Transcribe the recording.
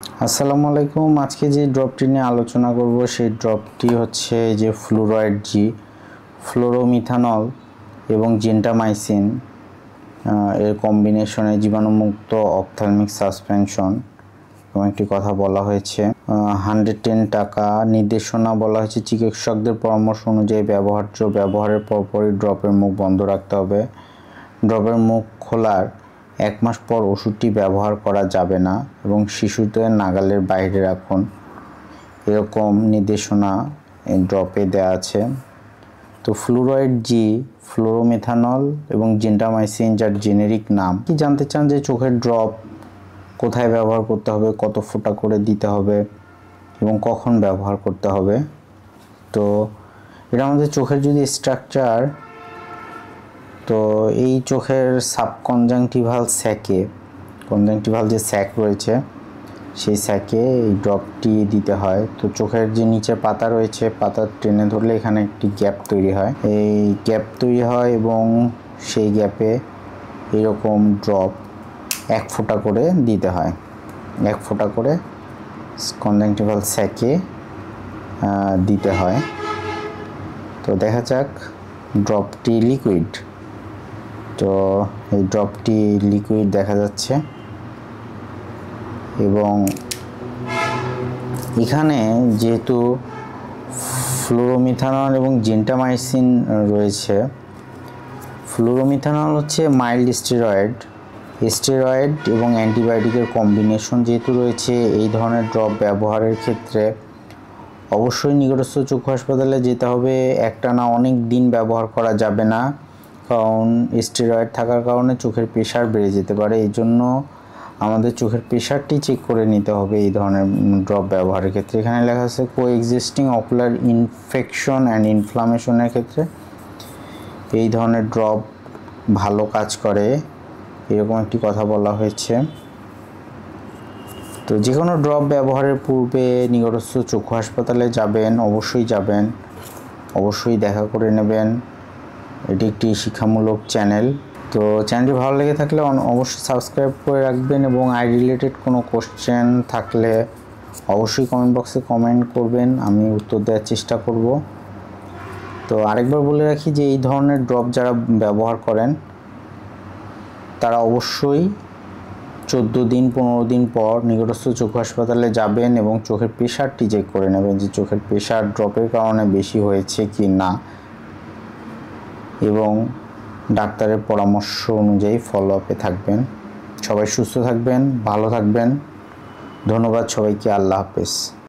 আসসালামু আলাইকুম। আজকে যে ড্রপটি নিয়ে আলোচনা করব সেই ড্রপটি হচ্ছে যে ফ্লুরয়েড জি, ফ্লোরোমিথানল এবং জেন্টামাইসিন এর কম্বিনেশনে জীবাণুমুক্ত অপথ্যালমিক সাসপেনশন এবং একটি কথা বলা হয়েছে 110 টাকা। নির্দেশনা বলা হয়েছে চিকিৎসকদের পরামর্শ অনুযায়ী ব্যবহারের পরপরই ড্রপের মুখ বন্ধ রাখতে হবে। ড্রপের মুখ খোলার 1 মাস পর ওষুধটি ব্যবহার করা যাবে না এবং শিশুদের নাগালের বাইরে রাখুন, এরকম নির্দেশনা ড্রপে দেওয়া আছে। তো ফ্লুরয়েড জি, ফ্লোরোমিথানল এবং জেন্টামাইসিন যার জেনেরিক নাম। কি জানতে চান যে চোখের ড্রপ কোথায় ব্যবহার করতে হবে, কত ফোঁটা করে দিতে হবে এবং কখন ব্যবহার করতে হবে। তো এটা আমাদের চোখের যদি স্ট্রাকচার, তো এই চোখের সাবকনজাংটিভাল স্যাকে, কনজাংটিভাল যে স্যাক রয়েছে সেই স্যাকে এই ড্রপটি দিতে হয়। তো চোখের যে নিচে পাতা রয়েছে, পাতা টেনে ধরলে এখানে একটি গ্যাপ তৈরি হয়, এই গ্যাপ তৈরি হয় এবং সেই গ্যাপে এরকম ড্রপ 1 ফোঁটা করে দিতে হয়। 1 ফোঁটা করে কনজাংটিভাল স্যাকে দিতে হয়। তো দেখা যাক ড্রপটি লিকুইড। তো এই ড্রপটি লিকুইড দেখা যাচ্ছে এবং এখানে যেহেতু ফ্লোরোমিথানল এবং জেন্টামাইসিন রয়েছে, ফ্লোরোমিথানল হচ্ছে মাইল্ড স্টেরয়েড এবং অ্যান্টিবায়োটিকের কম্বিনেশন যেহেতু রয়েছে, এই ধরনের ড্রপ ব্যবহারের ক্ষেত্রে অবশ্যই নিকটস্থ চক্ষু হাসপাতালে যেতে হবে। একটানা অনেক দিন ব্যবহার করা যাবে না, কারণ স্টেরয়েড থাকার কারণে চোখের প্রেশার বেড়ে যেতে পারে। এই জন্য আমাদের চোখের প্রেশারটি চেক করে নিতে হবে এই ধরনের ড্রপ ব্যবহারের ক্ষেত্রে। এখানে লেখা আছে কোএক্সিস্টিং অকুলার ইনফেকশন অ্যান্ড ইনফ্লামেশনের ক্ষেত্রে এই ধরনের ড্রপ ভালো কাজ করে, এরকম একটি কথা বলা হয়েছে। তো যে কোনো ড্রপ ব্যবহারের পূর্বে নিকটস্থ চক্ষু হাসপাতালে যাবেন, অবশ্যই দেখা করে নেবেন। এটি একটি শিক্ষামূলক চ্যানেল। তো চ্যানেলটি ভালো লেগে থাকলে অবশ্যই সাবস্ক্রাইব করে রাখবেন এবং আই রিলেটেড কোনো কোশ্চেন থাকলে অবশ্যই কমেন্ট বক্সে কমেন্ট করবেন, আমি উত্তর দেওয়ার চেষ্টা করব। তো আরেকবার বলে রাখি যে এই ধরনের ড্রপ যারা ব্যবহার করেন তারা অবশ্যই 14 দিন 15 দিন পর নিকটস্থ চক্ষু হাসপাতালে যাবেন এবং চোখের প্রেশারটি চেক করে নেবেন যে চোখের প্রেশার ড্রপের কারণে বেশি হয়েছে কি না, এবং ডাক্তারের পরামর্শ অনুযায়ী ফলো আপে থাকবেন। সবাই সুস্থ থাকবেন, ভালো থাকবেন। ধন্যবাদ সবাইকে। আল্লাহ হাফেজ।